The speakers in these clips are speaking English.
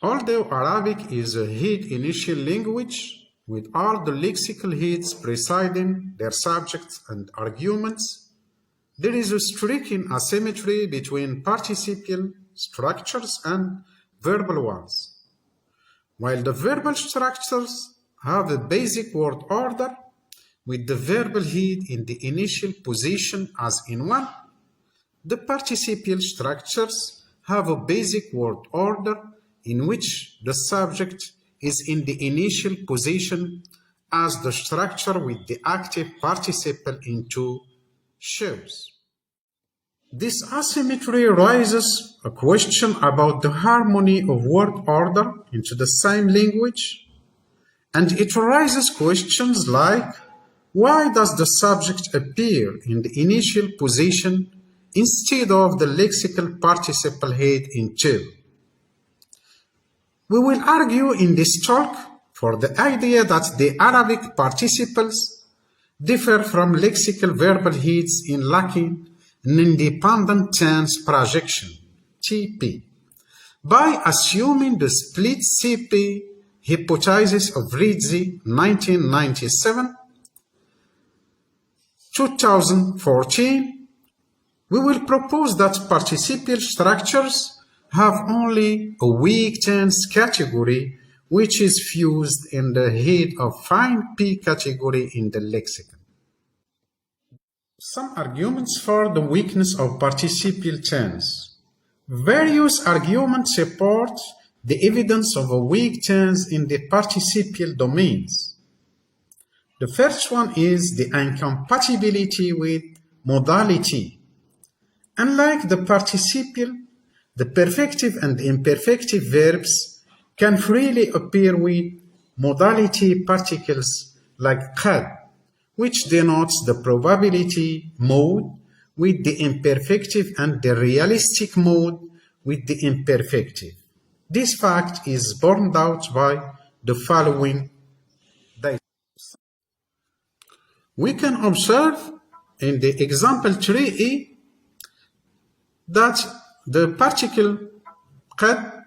Although Arabic is a head initial language, with all the lexical heads preceding their subjects and arguments, there is a striking asymmetry between participial structures and verbal ones. While the verbal structures have a basic word order, with the verbal head in the initial position as in 1, the participial structures have a basic word order in which the subject is in the initial position as the structure with the active participle in 2 shows. This asymmetry raises a question about the harmony of word order into the same language, and it raises questions like, why does the subject appear in the initial position instead of the lexical participle head in 2? We will argue in this talk for the idea that the Arabic participles differ from lexical verbal heads in lacking an independent tense projection, TP, by assuming the split CP hypothesis of Rizzi 1997, 2014, we will propose that participial structures have only a weak tense category which is fused in the head of fine P category in the lexicon. Some arguments for the weakness of participial tense. Various arguments support the evidence of a weak tense in the participial domains. The first one is the incompatibility with modality. Unlike the participial, the perfective and imperfective verbs can freely appear with modality particles like qad, which denotes the probability mode with the imperfective and the realistic mode with the imperfective. This fact is borne out by the following data. We can observe in the example 3e that the particle qad,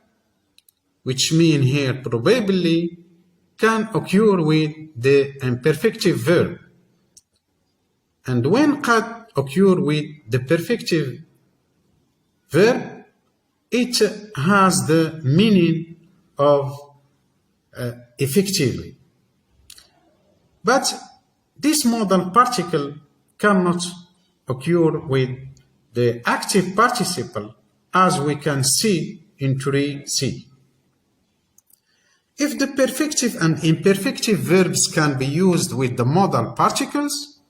which mean here probably, can occur with the imperfective verb. And when qad occur with the perfective verb, it has the meaning of effectively. But this modal particle cannot occur with the active participle, as we can see in 3c. If the perfective and imperfective verbs can be used with the modal particles,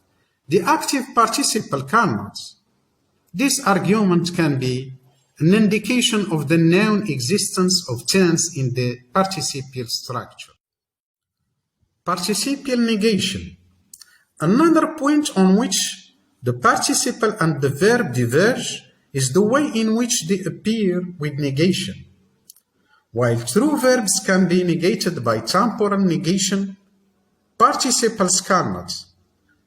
the active participle cannot. This argument can be an indication of the known existence of tense in the participial structure. Participial negation. Another point on which the participle and the verb diverge is the way in which they appear with negation. While true verbs can be negated by temporal negation, participles cannot.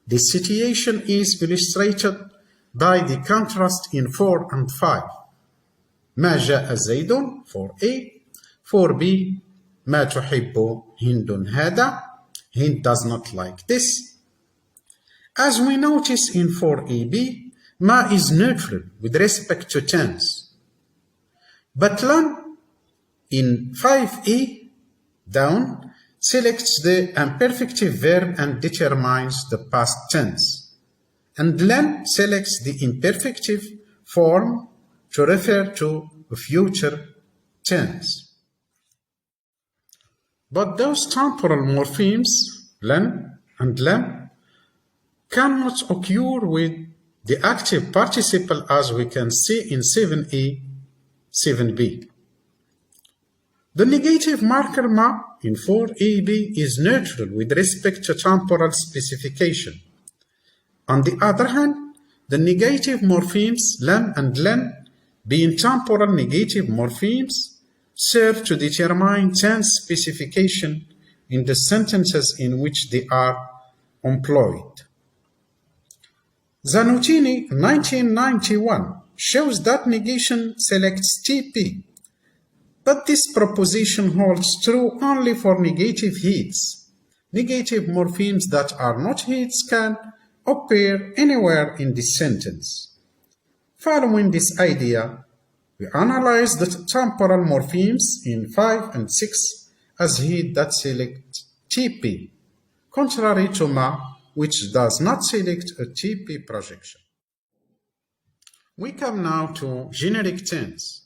This situation is illustrated by the contrast in 4 and 5. ما جاء زيد for A, for B, ما تحب هند هذا. Hind does not like this. As we notice in 4ab, ma is neutral with respect to tense. But lan in 5e down selects the imperfective verb and determines the past tense. And lan selects the imperfective form to refer to a future tense. But those temporal morphemes, lan and lam, cannot occur with the active participle as we can see in 7a, 7b. The negative marker ma in 4ab is neutral with respect to temporal specification. On the other hand, the negative morphemes lam and len, being temporal negative morphemes, serve to determine tense specification in the sentences in which they are employed. Zanutini, 1991, shows that negation selects TP, But this proposition holds true only for negative heads. Negative morphemes that are not heads can appear anywhere in this sentence. Following this idea, we analyze the temporal morphemes in 5 and 6 as head that select TP, contrary to Ma, which does not select a TP projection. We come now to generic tense.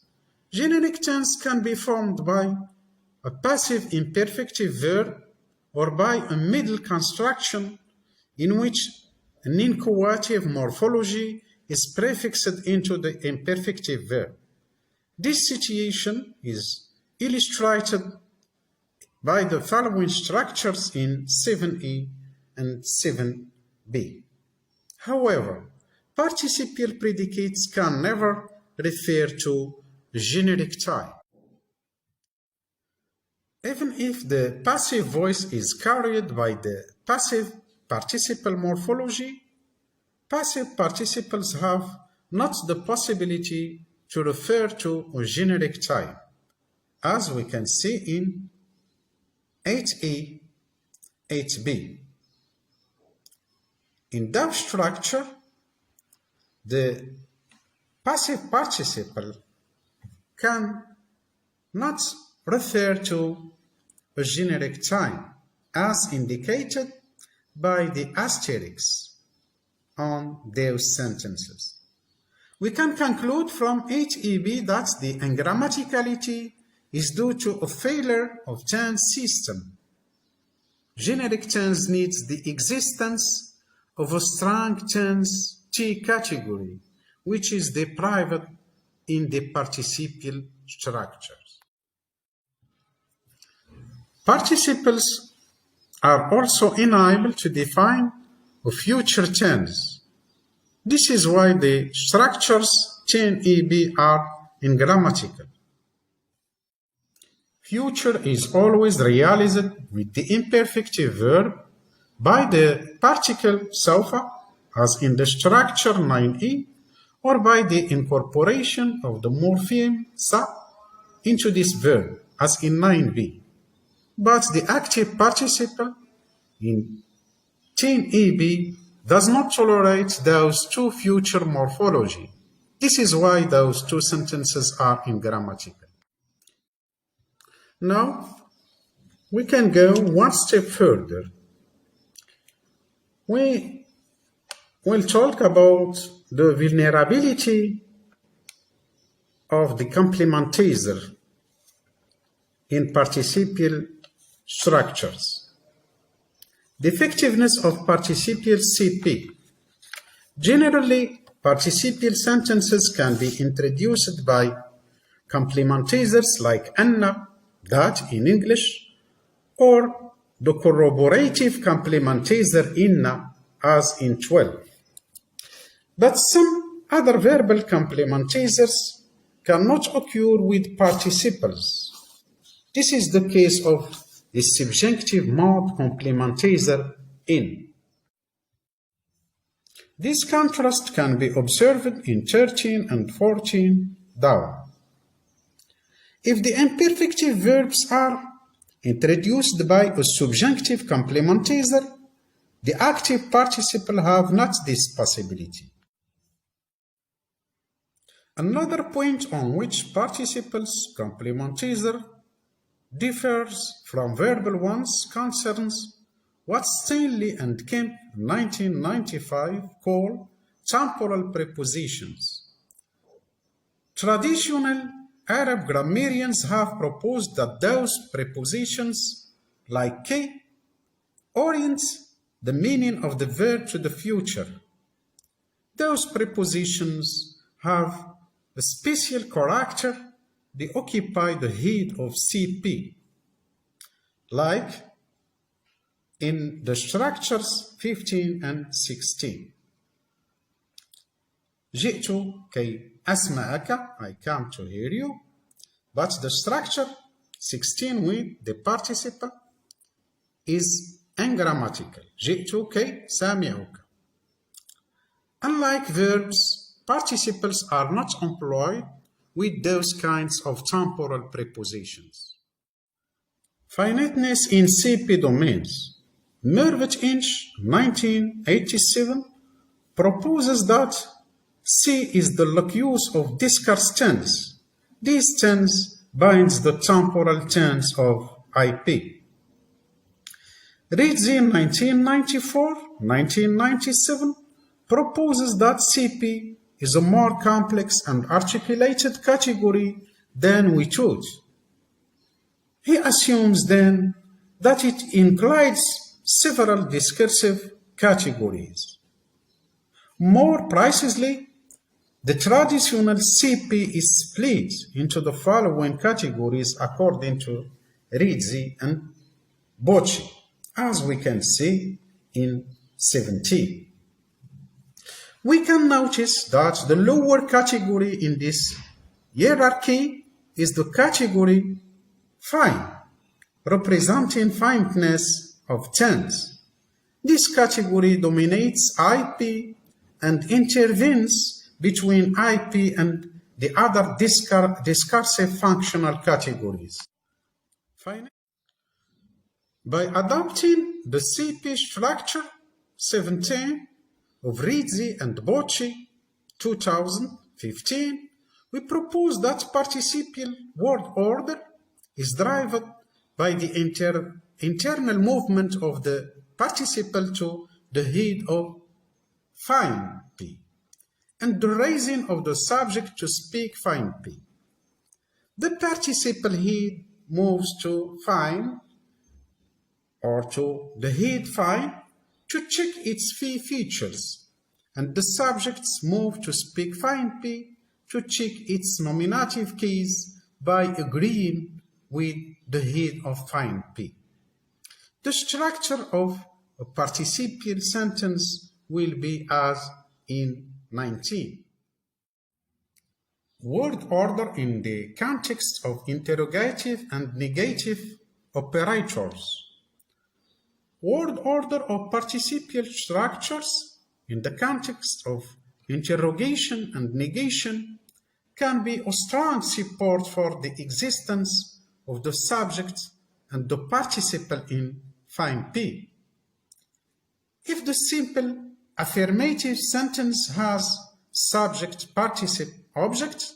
Generic tense can be formed by a passive imperfective verb or by a middle construction in which an inchoative morphology is prefixed into the imperfective verb. This situation is illustrated by the following structures in 7e and 7b. However, participial predicates can never refer to generic type. Even if the passive voice is carried by the passive participle morphology, passive participles have not the possibility to refer to a generic type, as we can see in 8e, 8b. In that structure, the passive participle can not refer to a generic type, as indicated by the asterisks on those sentences. We can conclude from 8eb that the ungrammaticality is due to a failure of tense system. Generic tense needs the existence of a strong tense T category, which is deprived in the participial structures. Participles are also unable to define a future tense. This is why the structures 10eb are ungrammatical. Future is always realized with the imperfective verb by the particle sawfa, as in the structure 9e, or by the incorporation of the morpheme sa into this verb, as in 9b. But the active participle in 10eb does not tolerate those two future morphology. This is why those two sentences are ungrammatical. Now, we can go one step further. We will talk about the vulnerability of the complementizer in participial structures. The effectiveness of participial CP. Generally, participial sentences can be introduced by complementizers like anna, that in English, or the corroborative complementizer inna, as in 12. But some other verbal complementizers cannot occur with participles. This is the case of the subjunctive mode complementizer in. This contrast can be observed in 13 and 14 down. If the imperfective verbs are introduced by a subjunctive complementizer, the active participle have not this possibility. Another point on which participles complementizer differs from verbal ones concerns what Stanley and Kemp in 1995 call temporal prepositions. Traditional Arab grammarians have proposed that those prepositions, like K, orient the meaning of the verb to the future. Those prepositions have a special character. They occupy the head of CP, like in the structures 15 and 16. جئت كي أسمعك, I come to hear you, but the structure 16 with the participle is ungrammatical. جئت كي سامعك. Unlike verbs, participles are not employed with those kinds of temporal prepositions. Finiteness in CP domains. Mervet Inch, 1987, proposes that C is the locus of discourse tense. This tense binds the temporal tense of IP. Rizzi, 1994-1997, proposes that CP is a more complex and articulated category than we thought. He assumes then that it includes several discursive categories. More precisely, the traditional CP is split into the following categories according to Rizzi and Bocci, as we can see in 17. We can notice that the lower category in this hierarchy is the category fine, representing fineness of tense. This category dominates IP and intervenes between IP and the other discursive functional categories. By adopting the CP structure 17 of Rizzi and Bocci, 2015, we propose that participial word order is driven by the internal movement of the participle to the head of fine P, and the raising of the subject to speak fine P. The participle head moves to fine or to the head fine to check its phi features, and the subjects move to speak fine P to check its nominative case by agreeing with the head of fine P. The structure of a participial sentence will be as in 19. Word order in the context of interrogative and negative operators. Word order of participial structures in the context of interrogation and negation can be a strong support for the existence of the subject and the participle in fine P. If the simple affirmative sentence has subject, participle, object,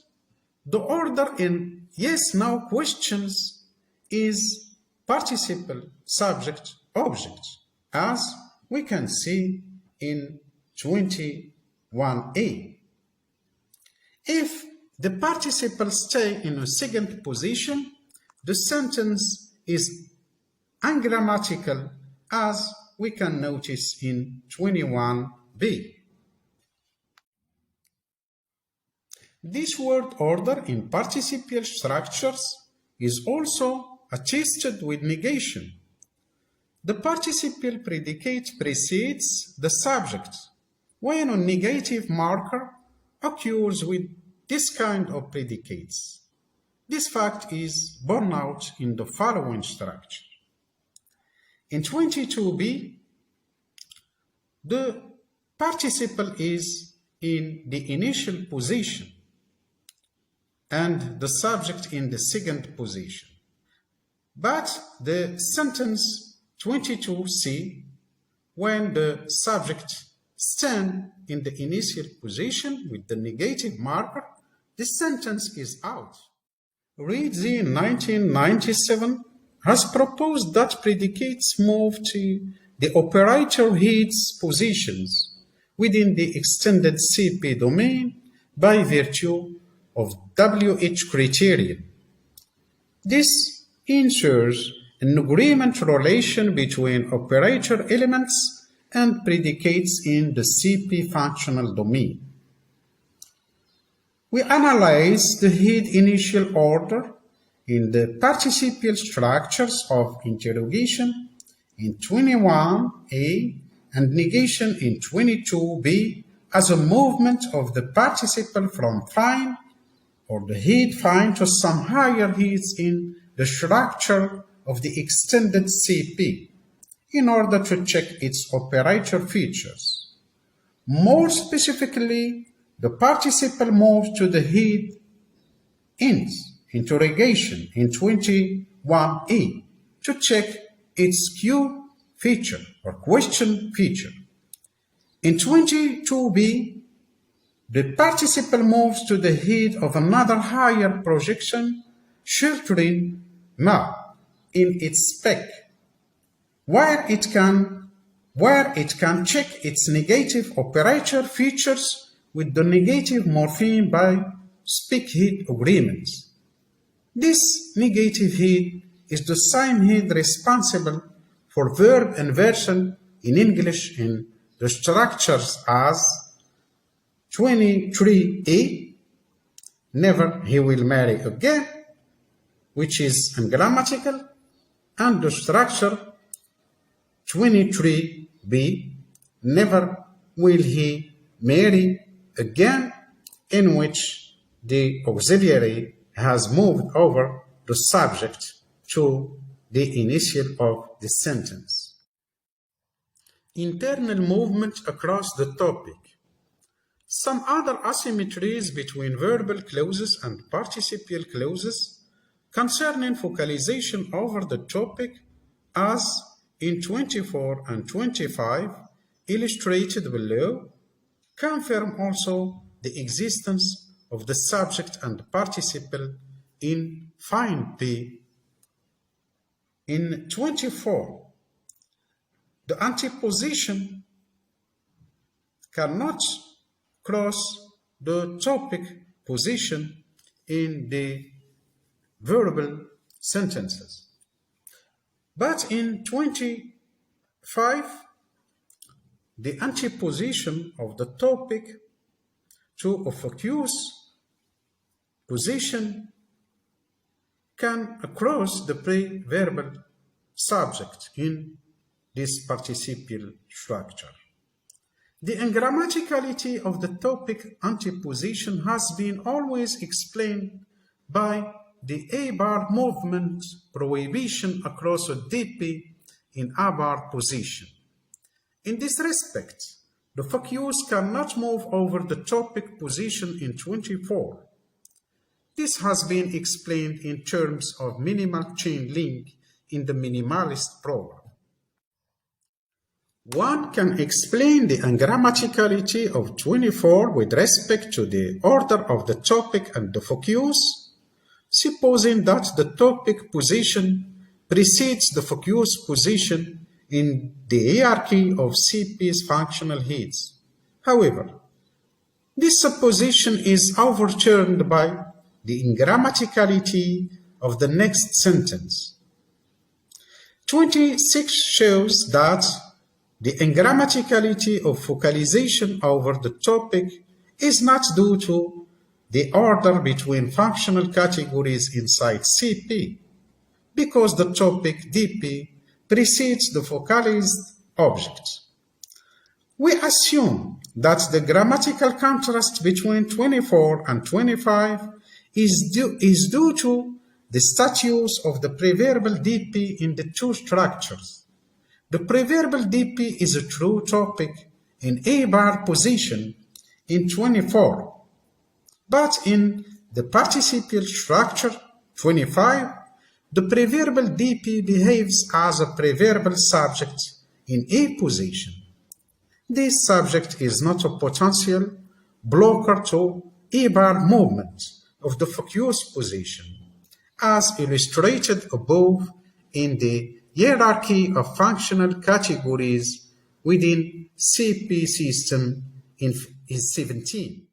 the order in yes-no questions is participle, subject, object, as we can see in 21a. If the participle stay in a second position, the sentence is ungrammatical, as we can notice in 21b. This word order in participial structures is also attested with negation. The participial predicate precedes the subject when a negative marker occurs with this kind of predicates. This fact is borne out in the following structure. In 22b, the participle is in the initial position and the subject in the second position. But the sentence 22c, when the subject stands in the initial position with the negative marker, the sentence is out. Rizzi in 1997 has proposed that predicates move to the operator head's positions within the extended CP domain by virtue of WH criterion. This ensures an agreement relation between operator elements and predicates in the CP functional domain. We analyze the head initial order in the participial structures of interrogation in 21a and negation in 22b as a movement of the participle from fine or the head fine to some higher heads in the structure of the extended CP in order to check its operator features. More specifically, the participle moves to the head int interrogation in 21e to check its Q feature or question feature. In 22b, the participle moves to the head of another higher projection sheltering ma in its spec, where it can check its negative operator features with the negative morpheme by spec head agreements. This negative head is the same head responsible for verb inversion in English in the structures as 23a, never he will marry again, which is ungrammatical, and the structure 23b, never will he marry again, in which the auxiliary has moved over the subject to the initial of the sentence. Internal movement across the topic. Some other asymmetries between verbal clauses and participial clauses concerning focalization over the topic, as in 24 and 25 illustrated below, confirm also the existence of the subject and participle in fine P. In 24, the anteposition cannot cross the topic position in the verbal sentences. But in 25, the anteposition of the topic to a focus position can cross the pre-verbal subject in this participial structure. The ungrammaticality of the topic anteposition has been always explained by the A-bar movement prohibition across a DP in A-bar position. In this respect, the focus cannot move over the topic position in 24. This has been explained in terms of minimal chain link in the minimalist program. One can explain the ungrammaticality of 24 with respect to the order of the topic and the focus, supposing that the topic position precedes the focus position in the hierarchy of CP's functional heads. However, this supposition is overturned by the ungrammaticality of the next sentence. 26 shows that the ungrammaticality of focalization over the topic is not due to the order between functional categories inside CP, because the topic DP precedes the focalized object. We assume that the grammatical contrast between 24 and 25 is due to the status of the preverbal DP in the two structures. The preverbal DP is a true topic in A-bar position in 24, but in the participial structure 25, the preverbal DP behaves as a preverbal subject in A position. This subject is not a potential blocker to A-bar movement of the focus position, as illustrated above in the hierarchy of functional categories within CP system in 17.